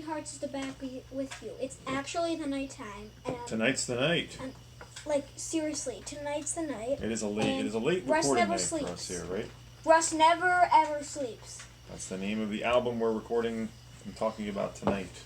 hearts is the back with you. It's actually the nighttime. And, Tonight's the night. And, like, seriously, tonight's the night. It is a late Russ recording never night sleeps. for us here, right? Russ never ever sleeps. That's the name of the album we're recording and talking about tonight.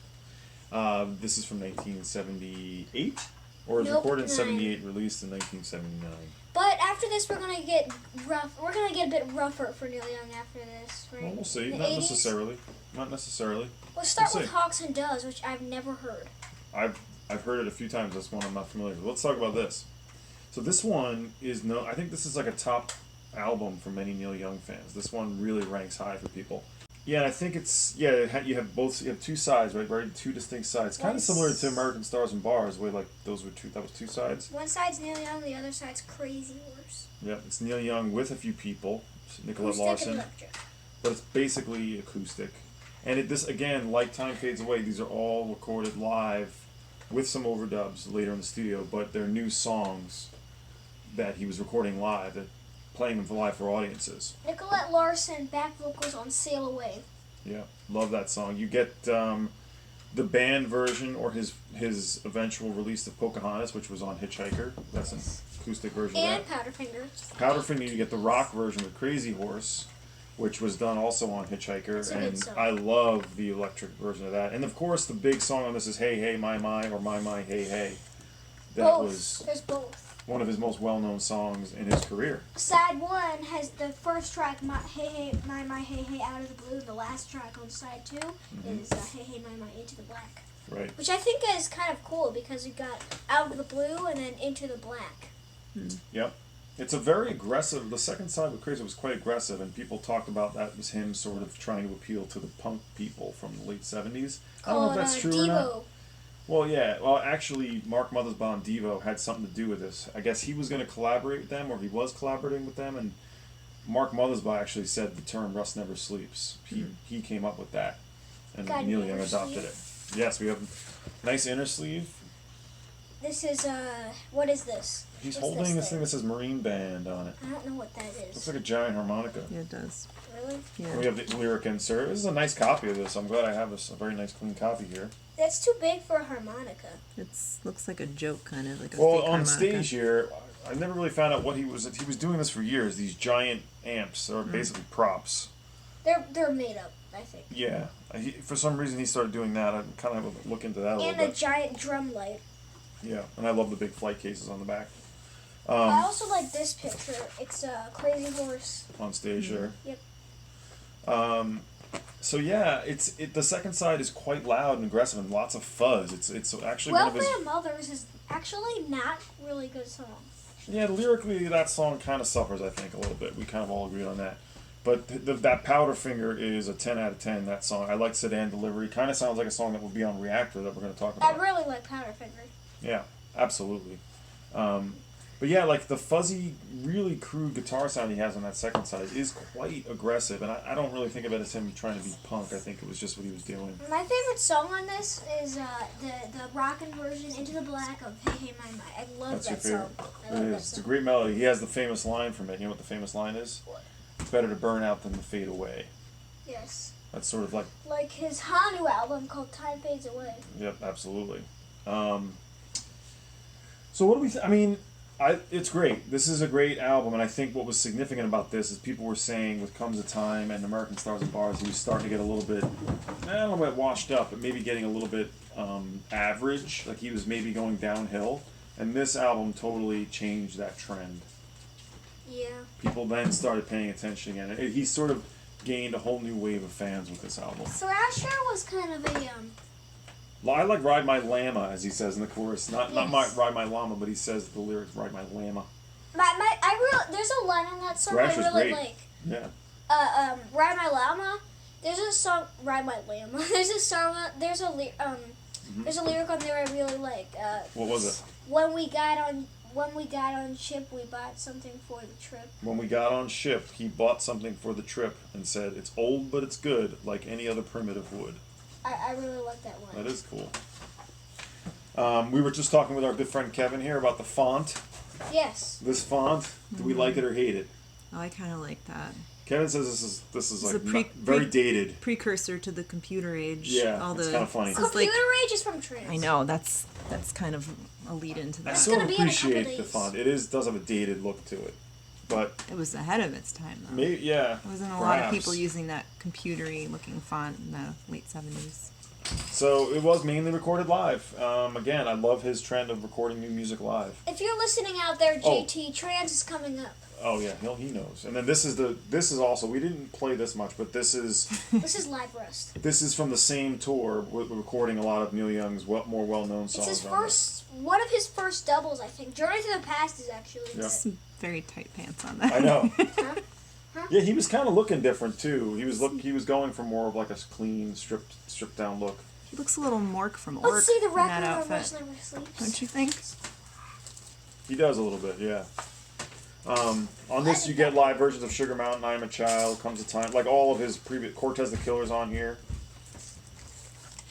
This is from 1978, or is recorded in 78, released in 1979. But after this, we're gonna get rough. We're gonna get a bit rougher for Neil Young after this, right? Well, we'll see. The Not 80s? necessarily. Not necessarily. We'll start We'll with see. Hawks and Doves, which I've never heard. I've heard it a few times. That's one I'm not familiar with. Let's talk about this. So this one is I think this is like a top album for many Neil Young fans. This one really ranks high for people. Yeah, and I think it's you have two sides, right? Very two distinct sides. Kind of similar to American Stars and Bars, where like that was two sides. One side's Neil Young, the other side's Crazy Horse. Yeah, it's Neil Young with a few people, Nicolette Acoustic Larson, and electric. but it's basically acoustic. And this again, like Time Fades Away, these are all recorded live with some overdubs later in the studio, but they're new songs that he was recording live, that playing them for live for audiences. Nicolette Larson back vocals on Sail Away. Yeah, love that song. You get the band version or his eventual release of Pocahontas, which was on Hitchhiker. That's an acoustic version and of that. Powderfinger. Powderfinger, you get the rock version with Crazy Horse, which was done also on Hitchhiker, and I love the electric version of that. And of course, the big song on this is "Hey Hey My My" or "My My Hey Hey." That was There's both. one of his most well-known songs in his career. Side 1 has the first track, Hey Hey My My Hey Hey Out of the Blue. The last track on side 2 is Hey Hey My My Into the Black. Right. Which I think is kind of cool because you got Out of the Blue and then Into the Black. Yep. It's a very aggressive, the second side with Crazy was quite aggressive, and people talked about that was him sort of trying to appeal to the punk people from the late 70s. I don't know if that's true or not. Well, yeah. Well, actually, Mark Mothersbaugh and Devo had something to do with this. I guess he was going to collaborate with them, or he was collaborating with them, and Mark Mothersbaugh actually said the term "Russ Never Sleeps." He came up with that, and Neil Young adopted it. Yes, we have a nice inner sleeve. This is, what is this? He's holding this thing that says Marine Band on it. I don't know what that is. Looks like a giant harmonica. Yeah, it does. Really? Yeah. And we have the lyric insert. This is a nice copy of this. I'm glad I have a very nice clean copy here. That's too big for a harmonica. It looks like a joke, kind of like a Well, fake on harmonica. stage here, I never really found out what he was doing this for years. These giant amps are basically props. They're made up, I think. Yeah. For some reason, he started doing that. I kind of look into that a little And bit. a giant drum light. Yeah, and I love the big flight cases on the back. I also like this picture. It's a Crazy Horse. On stage there. Yep. So yeah, the second side is quite loud and aggressive and lots of fuzz. It's actually one of his. Welfare Mothers is actually not really good song. Yeah, lyrically that song kind of suffers, I think, a little bit. We kind of all agree on that. But that Powderfinger is a 10 out of 10, that song. I like Sedan Delivery. Kind of sounds like a song that would be on Reactor that we're going to talk about. I really like Powderfinger. Yeah, absolutely. But yeah, like the fuzzy, really crude guitar sound he has on that second side is quite aggressive. And I don't really think of it as him trying to be punk. I think it was just what he was doing. My favorite song on this is the rockin' version, Into the Black of Hey Hey My My. I love That's that your song. favorite. I love It that is. It's a song. great melody. He has the famous line from it. You know what the famous line is? What? Better to burn out than to fade away. Yes. That's sort of like... Like his Hanu album called Time Fades Away. Yep, absolutely. So what do we... I mean, it's great. This is a great album, and I think what was significant about this is people were saying with Comes a Time and American Stars and Bars, he was starting to get a little bit, I don't know about washed up, but maybe getting a little bit average. Like he was maybe going downhill. And this album totally changed that trend. Yeah. People then started paying attention again. He sort of gained a whole new wave of fans with this album. Thrasher was kind of a I like Ride My Llama, as he says in the chorus. Not Ride My Llama, but he says the lyrics Ride My Llama. there's a line on that song Thrasher's I really great. like. Yeah. Ride My Llama. There's a song, Ride My Llama. There's a song, there's a lyric on there I really like. What was it? When we got on ship, we bought something for the trip. When we got on ship, he bought something for the trip and said, "It's old, but it's good, like any other primitive wood." I really like that one. That is cool. We were just talking with our good friend Kevin here about the font. Yes. This font, do we like it or hate it? Oh, I kind of like that. Kevin says this is It's like a very dated. Precursor to the computer age. Yeah, all it's the, kind of funny. this is Computer like- Age is from Trans. I know that's kind of a lead into I that. It's sort of gonna be in a couple appreciate the days. font. It does have a dated look to it, but It was ahead of its time though. maybe yeah. There wasn't a lot of perhaps. people using that computery looking font in the late 70s. So it was mainly recorded live. Again, I love his trend of recording new music live. If you're listening out there, Oh. JT, Trans is coming up. Oh yeah, he knows. And then this is also, we didn't play this much, but this is This is Live Rust. from the same tour. We're recording a lot of Neil Young's more well-known songs. It's his on this. one of his first doubles, I think. Journey to the Past is actually. Yeah. Some very tight pants on that. I know. Huh? Yeah, he was kind of looking different too. He was going for more of like a clean, stripped down look. He looks a little Mork from Orc Let's see the in record that of outfit. Rust Never Sleeps. Don't you think? He does a little bit, yeah. On this, you get live versions of Sugar Mountain, I Am a Child, Comes a Time, like all of his previous Cortez the Killer's on here,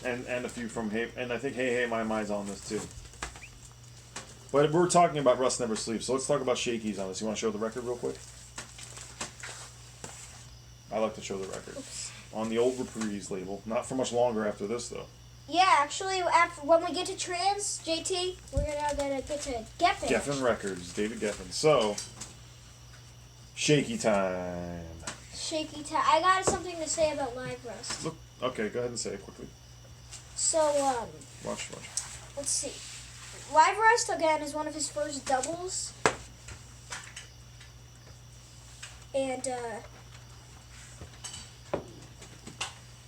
and a few from and I think Hey Hey My My's on this too. But we're talking about Rust Never Sleeps, so let's talk about Shakey's on this. You want to show the record real quick? I like to show the record on the old Reprise label. Not for much longer after this though. Yeah, actually, when we get to Trans, JT, we're gonna get to Geffen. Geffen Records, David Geffen. So, Shaky time. Shaky Time. I got something to say about Live Rust. Look, okay, go ahead and say it quickly. So, Watch. let's see. Live Rust, again, is one of his first doubles. And,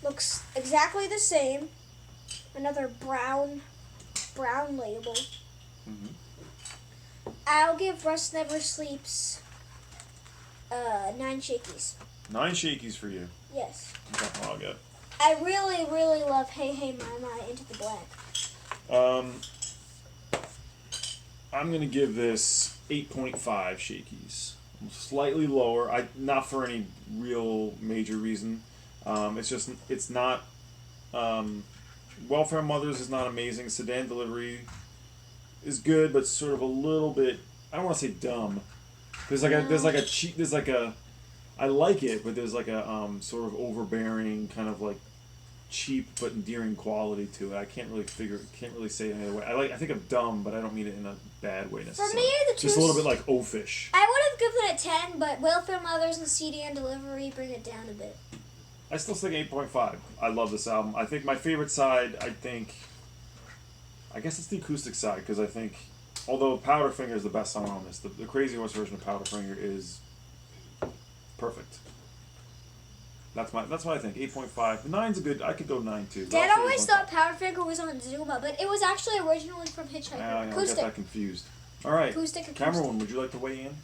looks exactly the same. Another brown label. I'll give Rust Never Sleeps 9 shakies. 9 Shakies for you. Yes. Okay, I'll get. I really, really love Hey Hey My My Into the Black. I'm gonna give this 8.5 Shakies. Slightly lower. Not for any real major reason. It's not. Welfare Mothers is not amazing. Sedan Delivery is good, but sort of a little bit. I don't want to say dumb. I like it, but there's like a sort of overbearing kind of like cheap but endearing quality to it. I can't really say it any other way. I think of dumb, but I don't mean it in a bad way necessarily. For me, the two. Just a little bit like oafish. I would have given it 10, but Welfare Mothers and CD and Delivery bring it down a bit. I still think 8.5. I love this album. I think my favorite side, I guess it's the acoustic side, because I think, although Powderfinger is the best song on this, the Crazy Horse version of Powderfinger is perfect. That's what I think. 8.5. 9's a good. I could go 9 too. Dad always thought Powderfinger was on Zuma, but it was actually originally from Hitchhiker. I got Acoustic. that confused. All right, Acoustic. Cameron, would you like to weigh in?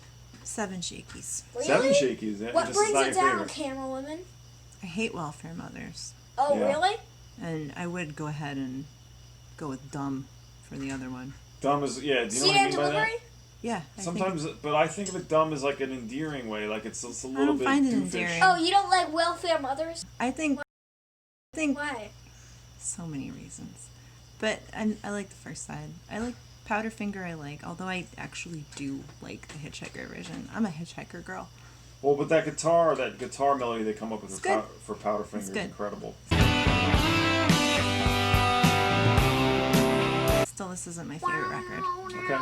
7 Shakies. Really? 7 Shakies. Yeah, What this brings is not it your down, favorite. Camera Woman? I hate Welfare Mothers. Oh, Yeah. really? And I would go ahead and go with Dumb for the other one. Dumb is, yeah, do you know CD what I and mean by that? Delivery? Yeah. I Sometimes, but I think of it dumb as like an endearing way, like it's a little don't bit find it doofish. endearing. Oh, you don't like Welfare Mothers? I think Why? so many reasons. But I like the first side. I like Powderfinger, although I actually do like the Hitchhiker version. I'm a Hitchhiker girl. Well, but that guitar melody they come up with It's for Powderfinger It's is good. incredible. Still, this isn't my favorite record. Okay.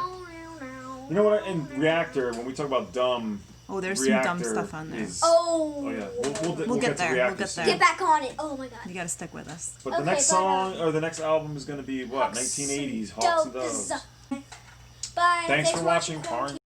You know what? In Reactor, when we talk about dumb, Oh, there's some dumb Reactor stuff on there. is- Oh. yeah, We'll get to there, Reactor we'll get soon. there. Get back on it. Oh, my God. You gotta stick with us. But the Okay, next but, song or the next album is going to be what? 1980s Hawks and Doves. Bye. Thanks for watching Car and